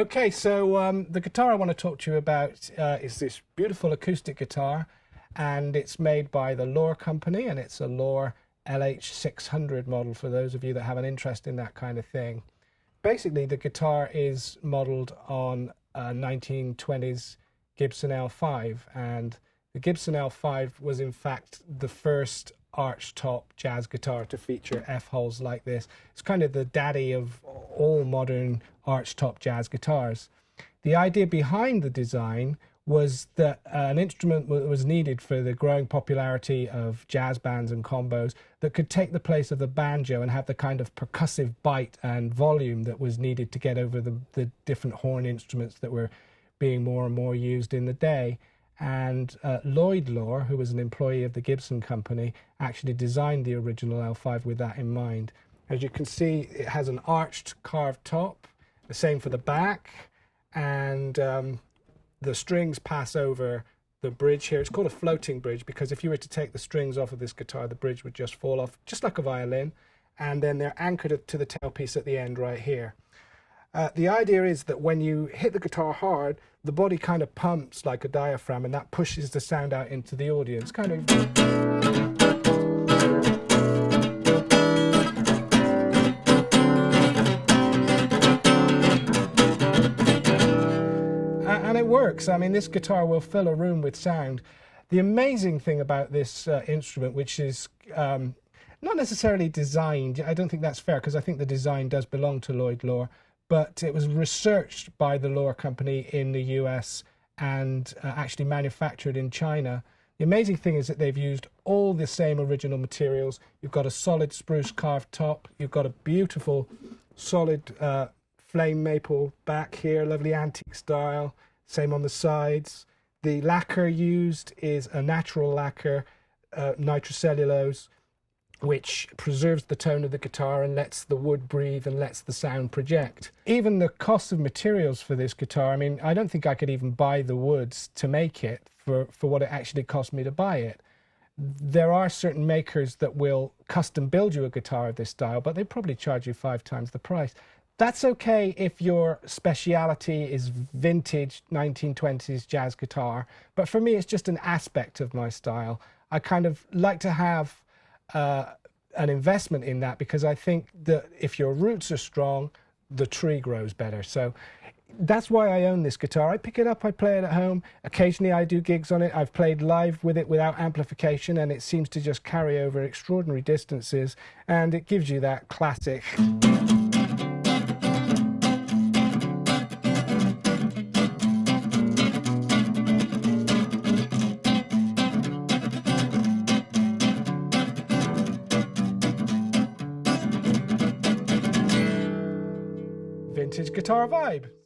Okay, so the guitar I want to talk to you about is this beautiful acoustic guitar, and it's made by the Loar company, and it's a Loar LH-600 model for those of you that have an interest in that kind of thing. Basically, the guitar is modeled on a 1920s Gibson L5, and the Gibson L5 was in fact the first archtop jazz guitar to feature F-holes like this. It's kind of the daddy of all modern archtop jazz guitars. The idea behind the design was that an instrument was needed for the growing popularity of jazz bands and combos that could take the place of the banjo and have the kind of percussive bite and volume that was needed to get over the different horn instruments that were being more and more used in the day. And Lloyd Loar, who was an employee of the Gibson company, actually designed the original L5 with that in mind. As you can see, it has an arched carved top, the same for the back, and the strings pass over the bridge here. It's called a floating bridge because if you were to take the strings off of this guitar, the bridge would just fall off, just like a violin, and then they're anchored to the tailpiece at the end right here. The idea is that when you hit the guitar hard, the body kind of pumps like a diaphragm, and that pushes the sound out into the audience, kind of. And it works. I mean, this guitar will fill a room with sound. The amazing thing about this instrument, which is not necessarily designed, I don't think that's fair, because I think the design does belong to Lloyd Loar, but it was researched by the Loar company in the US and actually manufactured in China. The amazing thing is that they've used all the same original materials. You've got a solid spruce carved top. You've got a beautiful solid flame maple back here, lovely antique style. Same on the sides. The lacquer used is a natural lacquer, nitrocellulose, which preserves the tone of the guitar and lets the wood breathe and lets the sound project. Even the cost of materials for this guitar, I mean, I don't think I could even buy the woods to make it for what it actually cost me to buy it. There are certain makers that will custom build you a guitar of this style, but they probably charge you 5 times the price. That's okay if your speciality is vintage 1920s jazz guitar, but for me it's just an aspect of my style. I kind of like to have an investment in that because I think that if your roots are strong, the tree grows better. So that's why I own this guitar. I pick it up, I play it at home. Occasionally I do gigs on it. I've played live with it without amplification, and it seems to just carry over extraordinary distances, and it gives you that classic. Vintage guitar vibe.